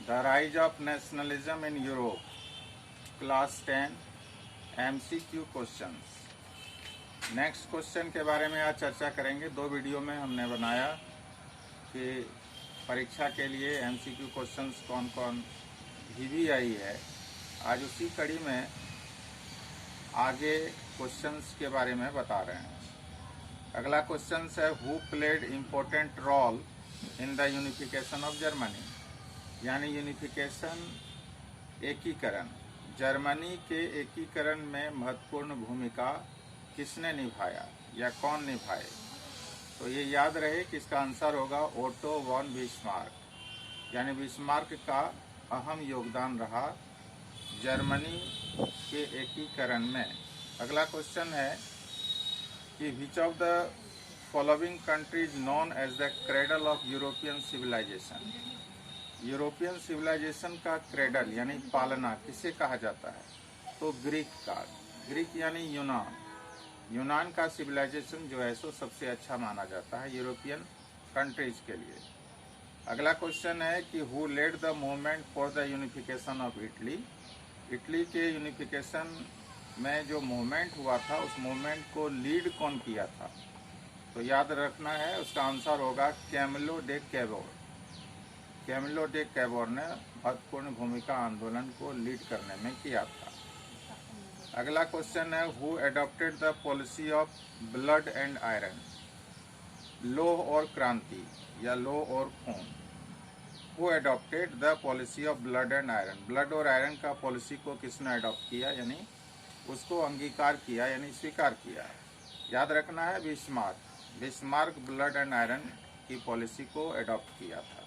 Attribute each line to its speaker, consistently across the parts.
Speaker 1: The rise of nationalism in Europe, class 10, MCQ questions. Next question के बारे में आज चर्चा करेंगे। दो वीडियो में हमने बनाया कि परीक्षा के लिए MCQ क्वेश्चंस कौन कौन भी आई है। आज उसी कड़ी में आगे क्वेश्चंस के बारे में बता रहे हैं। अगला क्वेश्चन है who played important role in the unification of Germany, यानी यूनिफिकेशन एकीकरण, जर्मनी के एकीकरण में महत्वपूर्ण भूमिका किसने निभाया या कौन निभाए। तो ये याद रहे कि इसका आंसर होगा ओटो वॉन बिस्मार्क, यानी बिस्मार्क का अहम योगदान रहा जर्मनी के एकीकरण में। अगला क्वेश्चन है कि which of the following countries known as the cradle of European civilisation. European civilisation का क्रेडल यानी पालना किसे कहा जाता है? तो ग्रीक का, ग्रीक यानी यूनान का सिविलाइजेशन जो है सो सबसे अच्छा माना जाता है यूरोपियन कंट्रीज के लिए। अगला क्वेश्चन है कि who led the movement for the unification of Italy. Italy के यूनिफिकेशन में जो मूवमेंट हुआ था उस मूवमेंट को लीड कौन किया था? तो याद रखना है, उसका आंसर होगा कैमिलो डे कैबोर। कैमिलो डे कैबोर ने महत्वपूर्ण भूमिका आंदोलन को लीड करने में किया था। अगला क्वेश्चन है who adopted the policy of blood and iron, लोह और क्रांति या लोह और खून। Who adopted the policy of blood and iron, blood और आयरन का पॉलिसी को किसने अडॉप्ट किया, यानी उसको अंगीकार किया यानी स्वीकार किया? याद रखना है बिस्मार्क ब्लड एंड आयरन की पॉलिसी को अडॉप्ट किया था।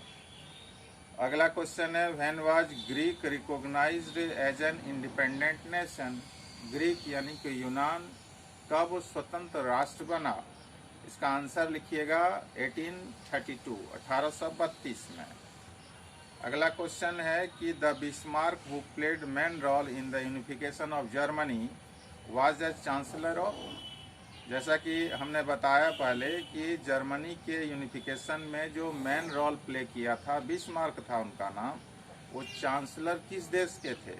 Speaker 1: अगला क्वेश्चन है when was Greek recognised as an independent nation. Greek यानी कि यूनान कब स्वतंत्र राष्ट्र बना? इसका आंसर लिखिएगा 1832 में। अगला क्वेश्चन है कि the Bismarck who played main role in the unification of Germany was the chancellor of. जैसा कि हमने बताया पहले कि जर्मनी के यूनिफिकेशन में जो मेन रोल प्ले किया था बिस्मार्क था उनका नाम। वो चांसलर किस देश के थे?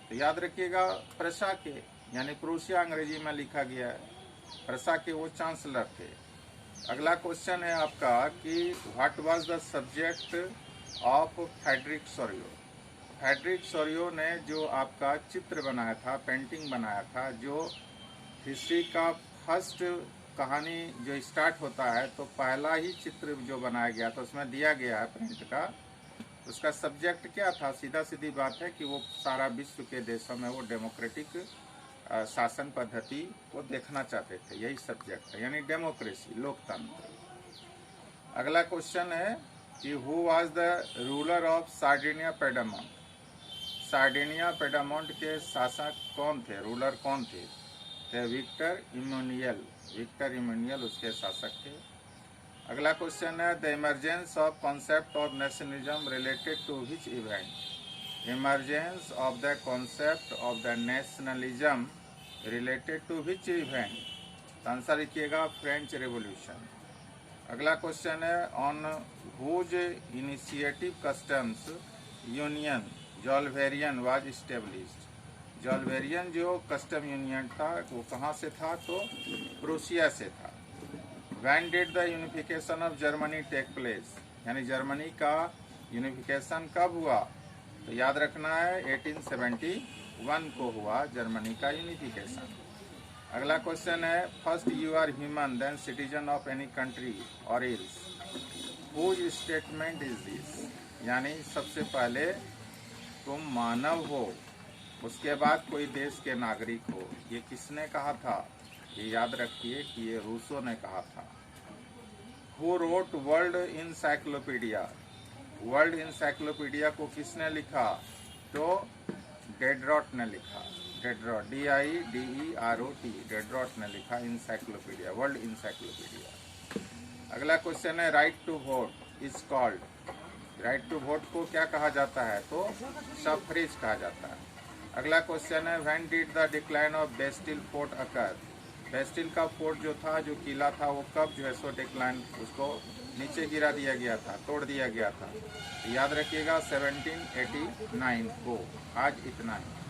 Speaker 1: तो याद रखिएगा प्रशा के, यानी प्रूसिया अंग्रेजी में लिखा गया है। प्रशा के वो चांसलर थे। अगला क्वेश्चन है आपका कि what was the subject of Frederick Sorio. Frederick Sorio ने जो आपका चित्र बनाया था, पेंटिंग बनाया था, जो हिस्ट्री का फर्स्ट कहानी जो स्टार्ट होता है तो पहला ही चित्र जो बनाया गया था उसमें दिया गया है प्रिंट का, उसका सब्जेक्ट क्या था? सीधा सीधी बात है कि वो सारा विश्व के देशों में वो डेमोक्रेटिक शासन पद्धति को देखना चाहते थे, यही सब्जेक्ट है, यानी डेमोक्रेसी, लोकतंत्र। अगला क्वेश्चन है कि who was the ruler of Sardinia Piedmont. Sardinia Piedmont के शासक कौन थे, रूलर कौन थे? विक्टर इमैनुअल उसके शासक थे। अगला क्वेश्चन है the emergence of concept of nationalism related to which event. Emergence of the concept of the nationalism related to which event. Answer लिखिएगा फ्रेंच रेवोल्यूशन। अगला क्वेश्चन है on whose initiative customs union Zollverein was established. Zollverein जो custom union था वो कहाँ से था? तो प्रूसिया से था। When did the unification of Germany take place, यानी जर्मनी का यूनिफिकेशन कब हुआ? तो याद रखना है 1871 को हुआ जर्मनी का यूनिफिकेशन। अगला क्वेश्चन है first you are human then citizen of any country or else. Whose statement is this, यानी सबसे पहले तुम मानव हो उसके बाद कोई देश के नागरिक हो, ये किसने कहा था? ये याद रखिए कि ये रूसो ने कहा था। Who wrote world encyclopaedia. World encyclopaedia को किसने लिखा? तो डेड्रॉट ने लिखा। डेड्रॉट DIDEROT, डेड्रॉट ने लिखा इनसाइक्लोपीडिया, वर्ल्ड इनसाइक्लोपीडिया। अगला क्वेश्चन है right to vote is called. Right to vote को क्या कहा जाता है? तो सफ्रेज कहा जाता है। अगला क्वेश्चन है when did the decline of Bastille fort occur. Bastille का फोर्ट जो था, जो किला था, वो कब जो है सो डिक्लाइन उसको नीचे गिरा दिया गया था, तोड़ दिया गया था। याद रखिएगा 1789 को। आज इतना ही।